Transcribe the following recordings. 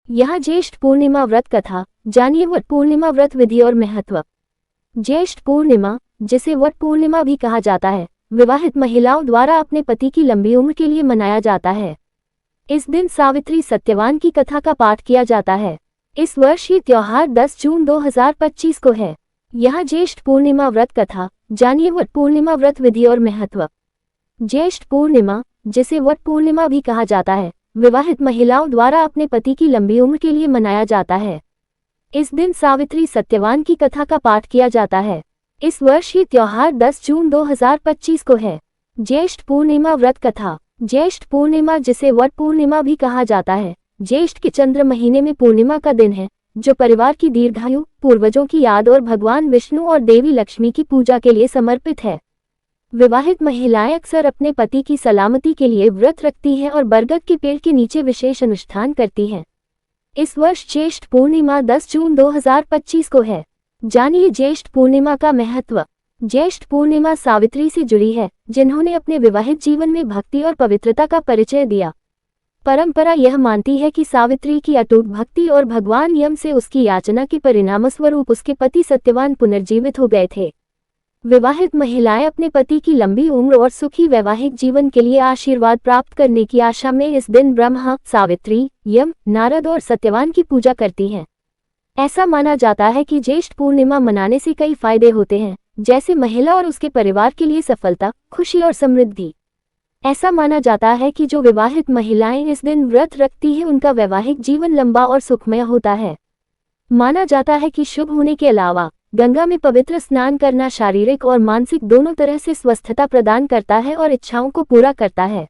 यह ज्येष्ठ पूर्णिमा व्रत कथा। जानिए वट पूर्णिमा व्रत विधि और महत्व। ज्येष्ठ पूर्णिमा, जिसे वट पूर्णिमा भी कहा जाता है, विवाहित महिलाओं द्वारा अपने पति की लंबी उम्र के लिए मनाया जाता है। इस दिन सावित्री सत्यवान की कथा का पाठ किया जाता है। इस वर्ष ये त्योहार 10 जून 2025 को है। यह ज्येष्ठ पूर्णिमा व्रत कथा। जानिए वट पूर्णिमा व्रत विधि और महत्व। ज्येष्ठ पूर्णिमा, जिसे वट पूर्णिमा भी कहा जाता है, विवाहित महिलाओं द्वारा अपने पति की लंबी उम्र के लिए मनाया जाता है। इस दिन सावित्री सत्यवान की कथा का पाठ किया जाता है। इस वर्ष ये त्योहार 10 जून 2025 को है। ज्येष्ठ पूर्णिमा व्रत कथा। ज्येष्ठ पूर्णिमा, जिसे वट पूर्णिमा भी कहा जाता है, ज्येष्ठ के चंद्र महीने में पूर्णिमा का दिन है, जो परिवार की दीर्घायु, पूर्वजों की याद और भगवान विष्णु और देवी लक्ष्मी की पूजा के लिए समर्पित है। विवाहित महिलाएं अक्सर अपने पति की सलामती के लिए व्रत रखती हैं और बरगद के पेड़ के नीचे विशेष अनुष्ठान करती हैं। इस वर्ष ज्येष्ठ पूर्णिमा 10 जून 2025 को है। जानिए ज्येष्ठ पूर्णिमा का महत्व। ज्येष्ठ पूर्णिमा सावित्री से जुड़ी है, जिन्होंने अपने विवाहित जीवन में भक्ति और पवित्रता का परिचय दिया। परंपरा यह मानती है कि सावित्री की अटूट भक्ति और भगवान यम से उसकी याचना के परिणामस्वरूप उसके पति सत्यवान पुनर्जीवित हो गए थे। विवाहित महिलाएं अपने पति की लंबी उम्र और सुखी वैवाहिक जीवन के लिए आशीर्वाद प्राप्त करने की आशा में इस दिन ब्रह्मा, सावित्री, यम, नारद और सत्यवान की पूजा करती हैं। ऐसा माना जाता है कि ज्येष्ठ पूर्णिमा मनाने से कई फायदे होते हैं, जैसे महिला और उसके परिवार के लिए सफलता, खुशी और समृद्धि। ऐसा माना जाता है कि जो विवाहित महिलाएं इस दिन व्रत रखती हैं, उनका वैवाहिक जीवन लंबा और सुखमय होता है। माना जाता है कि शुभ होने के अलावा गंगा में पवित्र स्नान करना शारीरिक और मानसिक दोनों तरह से स्वस्थता प्रदान करता है और इच्छाओं को पूरा करता है।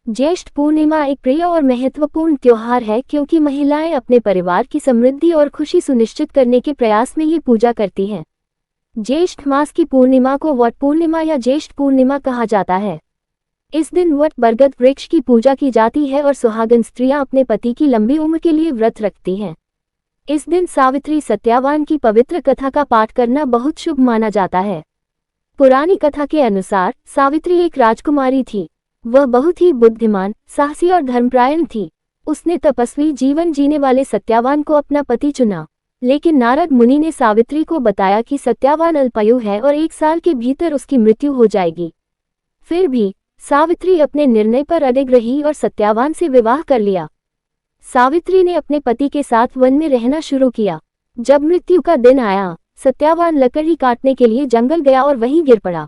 ज्येष्ठ पूर्णिमा एक प्रिय और महत्वपूर्ण त्योहार है, क्योंकि महिलाएं अपने परिवार की समृद्धि और खुशी सुनिश्चित करने के प्रयास में ये पूजा करती हैं। ज्येष्ठ मास की पूर्णिमा को वट पूर्णिमा या ज्येष्ठ पूर्णिमा कहा जाता है। इस दिन वट बरगद वृक्ष की पूजा की जाती है और सुहागन स्त्रियां अपने पति की लंबी उम्र के लिए व्रत रखती हैं। इस दिन सावित्री सत्यवान की पवित्र कथा का पाठ करना बहुत शुभ माना जाता है। पुरानी कथा के अनुसार सावित्री एक राजकुमारी थी। वह बहुत ही बुद्धिमान, साहसी और धर्मपरायण थी। उसने तपस्वी जीवन जीने वाले सत्यवान को अपना पति चुना, लेकिन नारद मुनि ने सावित्री को बताया कि सत्यवान अल्पायु है और 1 साल के भीतर उसकी मृत्यु हो जाएगी। फिर भी सावित्री अपने निर्णय पर अडिग रही और सत्यवान से विवाह कर लिया। सावित्री ने अपने पति के साथ वन में रहना शुरू किया। जब मृत्यु का दिन आया, सत्यवान लकड़ी काटने के लिए जंगल गया और वहीं गिर पड़ा।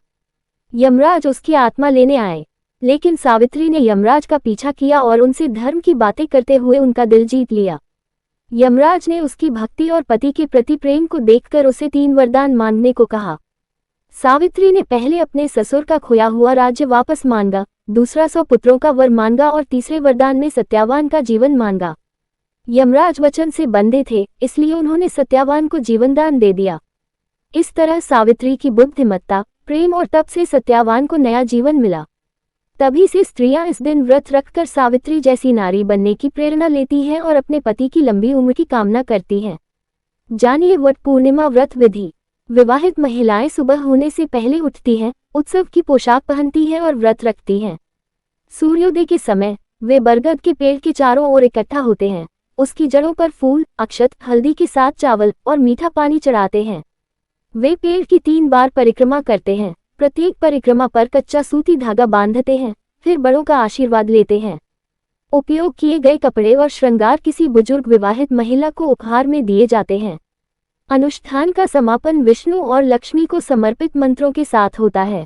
यमराज उसकी आत्मा लेने आए, लेकिन सावित्री ने यमराज का पीछा किया और उनसे धर्म की बातें करते हुए उनका दिल जीत लिया। यमराज ने उसकी भक्ति और पति के प्रति प्रेम को देखकर उसे 3 वरदान मांगने को कहा। सावित्री ने पहले अपने ससुर का खोया हुआ राज्य वापस मांगा, दूसरा 100 पुत्रों का वर मांगा और तीसरे वरदान में सत्यवान का जीवन मांगा। यमराज वचन से बंधे थे, इसलिए उन्होंने सत्यवान को जीवनदान दे दिया। इस तरह सावित्री की बुद्धिमत्ता, प्रेम और तप से सत्यवान को नया जीवन मिला। तभी से स्त्रियां इस दिन व्रत रखकर सावित्री जैसी नारी बनने की प्रेरणा लेती हैं और अपने पति की लंबी उम्र की कामना करती हैं। जानिए वट पूर्णिमा व्रत विधि। विवाहित महिलाएं सुबह होने से पहले उठती हैं, उत्सव की पोशाक पहनती हैं और व्रत रखती हैं। सूर्योदय के समय वे बरगद के पेड़ के चारों ओर इकट्ठा होते हैं। उसकी जड़ों पर फूल, अक्षत, हल्दी के साथ चावल और मीठा पानी चढ़ाते हैं। वे पेड़ की 3 बार परिक्रमा करते हैं। प्रत्येक परिक्रमा पर कच्चा सूती धागा बांधते हैं, फिर बड़ों का आशीर्वाद लेते हैं। उपयोग किए गए कपड़े और श्रृंगार किसी बुजुर्ग विवाहित महिला को उपहार में दिए जाते हैं। अनुष्ठान का समापन विष्णु और लक्ष्मी को समर्पित मंत्रों के साथ होता है।